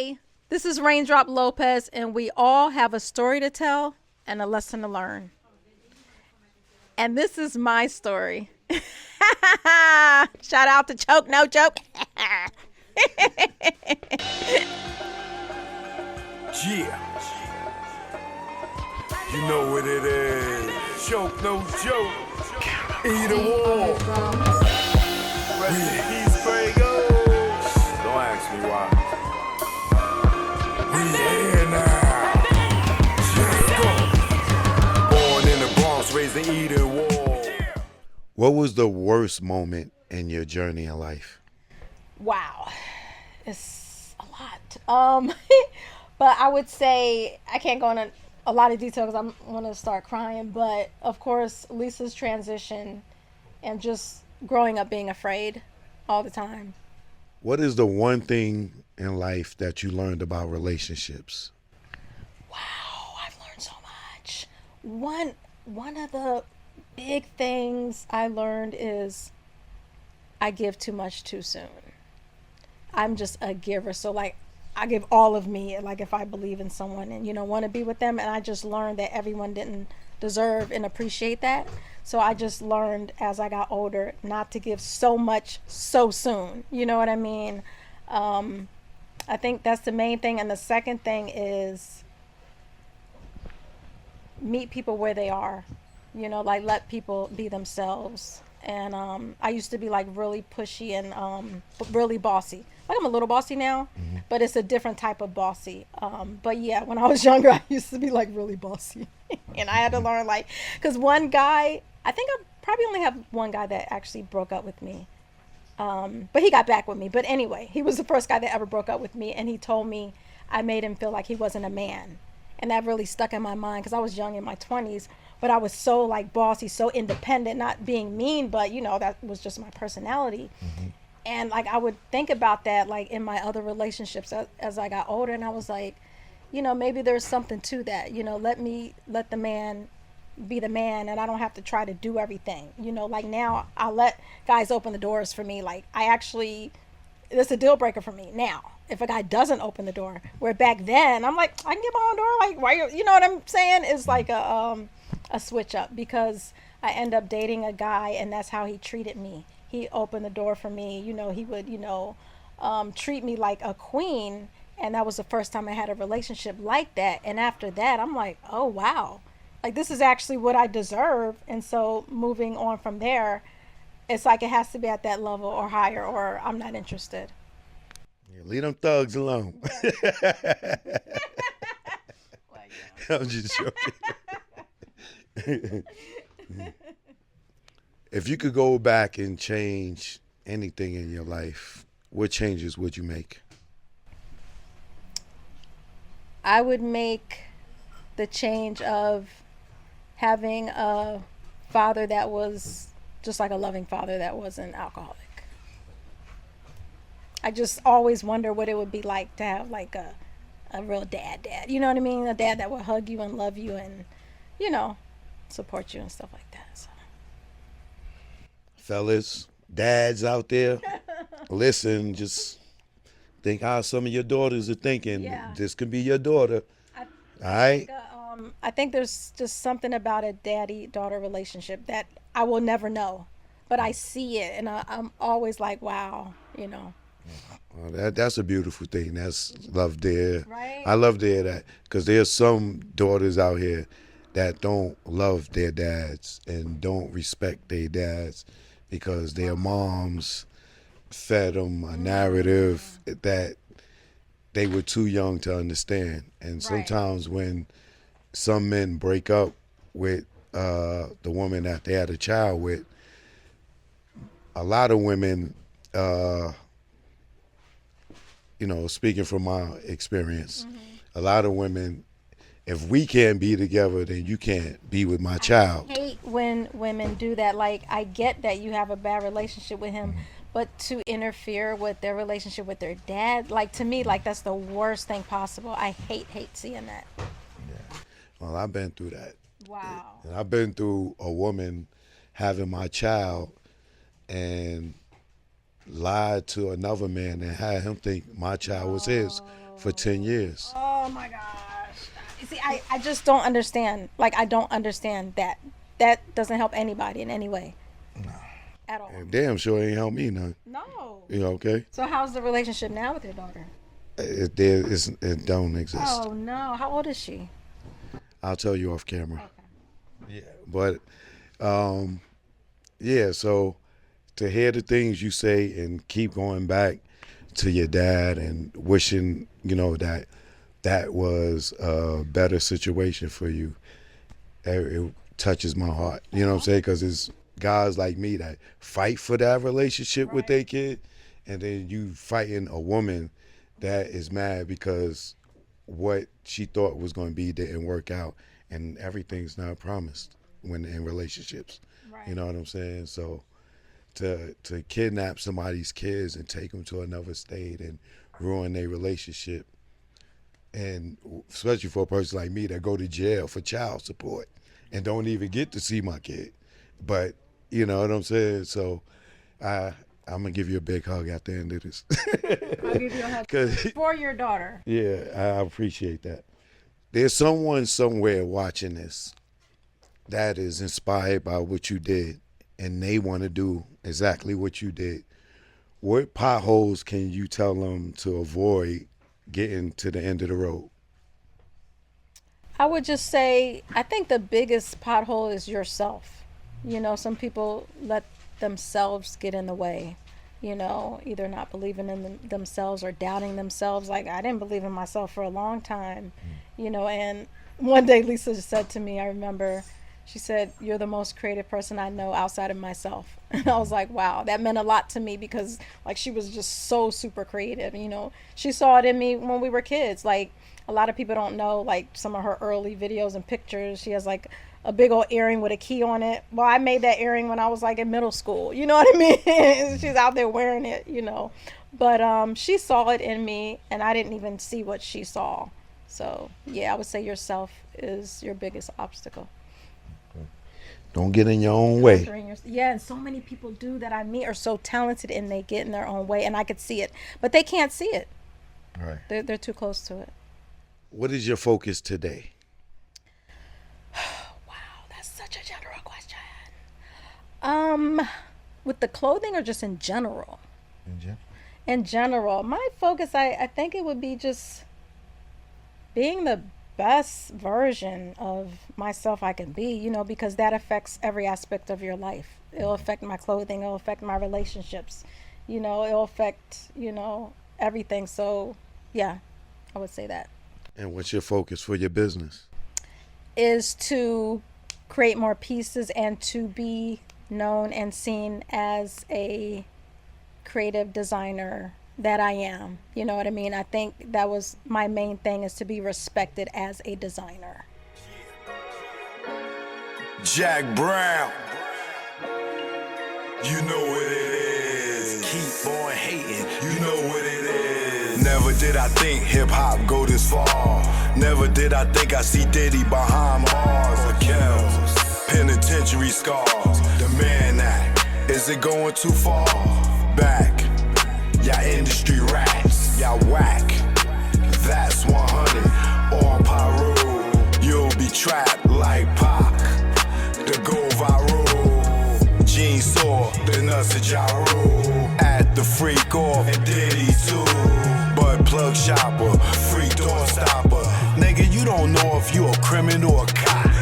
Hey, this is Reigndrop Lopes, and we all have a story to tell and a lesson to learn. And this is my story. Shout out to Choke, no joke. Yeah, you know what it is. Choke, no joke. Either war. Rest in peace, Fuego. Don't ask me why. We here now. Let's go. Born in the Bronx, raised in either war. What was the worst moment in your journey in life? Wow, it's a lot. But I would say I can't go into a lot of detail because I'm going to start crying. But of course, Lisa's transition and just growing up being afraid all the time. What is the one thing in life that you learned about relationships? Wow, I've learned so much. One of the big things I learned is I give too much too soon. I'm just a giver. So like I give all of me, like if I believe in someone and, want to be with them. And I just learned that everyone didn't deserve and appreciate that. So I just learned as I got older not to give so much so soon. You know what I mean? I think that's the main thing. And the second thing is meet people where they are, like let people be themselves. And I used to be like really pushy and really bossy. Like I'm a little bossy now, but it's a different type of bossy. But yeah, when I was younger, I used to be like really bossy. And I had to learn because one guy, I think I probably only have one guy that actually broke up with me. But he got back with me. But anyway, he was the first guy that ever broke up with me. And he told me I made him feel like he wasn't a man. And that really stuck in my mind because I was young in my 20s. But I was so like bossy, so independent, not being mean, but that was just my personality. And like I would think about that like in my other relationships as I got older, and I was like, maybe there's something to that. Let the man be the man, and I don't have to try to do everything. Like now I'll let guys open the doors for me. Like it's a deal breaker for me now if a guy doesn't open the door. Where back then I'm like, I can get my own door. Like why you know what I'm saying? It's like a switch up because I end up dating a guy and that's how he treated me. He opened the door for me. He would treat me like a queen, and that was the first time I had a relationship like that. And after that I'm like, oh wow, like this is actually what I deserve. And so moving on from there, it's like it has to be at that level or higher or I'm not interested. Yeah, leave them thugs alone. I'm just joking. If you could go back and change anything in your life, what changes would you make? I would make the change of having a father that was just like a loving father that wasn't alcoholic. I just always wonder what it would be like to have like a real dad. You know what I mean? A dad that would hug you and love you and, support you and stuff like that. So. Fellas, dads out there, listen, just think how some of your daughters are thinking. Yeah. This could be your daughter. All right? I think there's just something about a daddy-daughter relationship that I will never know. But I see it, and I'm always like, wow, Well, that's a beautiful thing. That's love there. Right? I love to hear that because there's some daughters out here that don't love their dads and don't respect their dads because their moms fed them a narrative that they were too young to understand. And sometimes when some men break up with the woman that they had a child with, a lot of women, speaking from my experience, a lot of women, if we can't be together, then you can't be with my child. I hate when women do that. Like, I get that you have a bad relationship with him, but to interfere with their relationship with their dad, like to me, like that's the worst thing possible. I hate seeing that. Yeah. Well, I've been through that. Wow. And I've been through a woman having my child and lied to another man and had him think my child was his for 10 years. Oh my gosh. You see, I just don't understand. Like, I don't understand that. That doesn't help anybody in any way. No. At all. And damn sure ain't help me none. No. You know, okay? So how's the relationship now with your daughter? It don't exist. Oh no. How old is she? I'll tell you off camera. Okay. Yeah. But, yeah, so to hear the things you say and keep going back to your dad and wishing, you know, that was a better situation for you, it touches my heart. You know what I'm saying? Because it's guys like me that fight for that relationship with their kid, and then you fighting a woman that is mad because what she thought was going to be didn't work out, and everything's not promised when in relationships. Right. You know what I'm saying? So to kidnap somebody's kids and take them to another state and ruin their relationship, and especially for a person like me that go to jail for child support and don't even get to see my kid, but you know what I'm saying? So I'm gonna give you a big hug at the end of this. I'll give you a hug for your daughter. Yeah, I appreciate that. There's someone somewhere watching this that is inspired by what you did, and they want to do exactly what you did. What potholes can you tell them to avoid getting to the end of the road? I would just say, I think the biggest pothole is yourself. You know, some people let themselves get in the way, you know, either not believing in themselves or doubting themselves. Like, I didn't believe in myself for a long time, you know, and one day Lisa said to me, I remember, she said, "You're the most creative person I know outside of myself." And I was like, wow, that meant a lot to me because, like, she was just so super creative. You know, she saw it in me when we were kids. Like, a lot of people don't know, like, some of her early videos and pictures. She has, like, a big old earring with a key on it. Well, I made that earring when I was, like, in middle school. You know what I mean? She's out there wearing it, you know. But she saw it in me, and I didn't even see what she saw. So, yeah, I would say yourself is your biggest obstacle. Don't get in your own way. Yeah, and so many people do that I meet are so talented and they get in their own way, and I could see it, but they can't see it. Right. They're too close to it. What is your focus today? Wow, that's such a general question. With the clothing or just in general? In general. In general, my focus, I think it would be just being the best version of myself I can be, you know, because that affects every aspect of your life. It'll affect my clothing, it'll affect my relationships, you know, it'll affect, you know, everything. So yeah, I would say that. And what's your focus for your business? Is to create more pieces and to be known and seen as a creative designer that I am. You know what I mean? I think that was my main thing, is to be respected as a designer. Jack Brown, you know what it is. Keep on hating, you know what it is. Never did I think hip-hop go this far. Never did I think I see Diddy behind bars. Kells, penitentiary scars. The Man Act, is it going too far? Back, y'all industry rats, y'all whack. That's 100 on Pyro. You'll be trapped like Pac. The go viral. Gene saw the nuts of Ja Rule. At the freak off and Diddy too. But plug shopper, freak door stopper. Nigga, you don't know if you a criminal or a cop.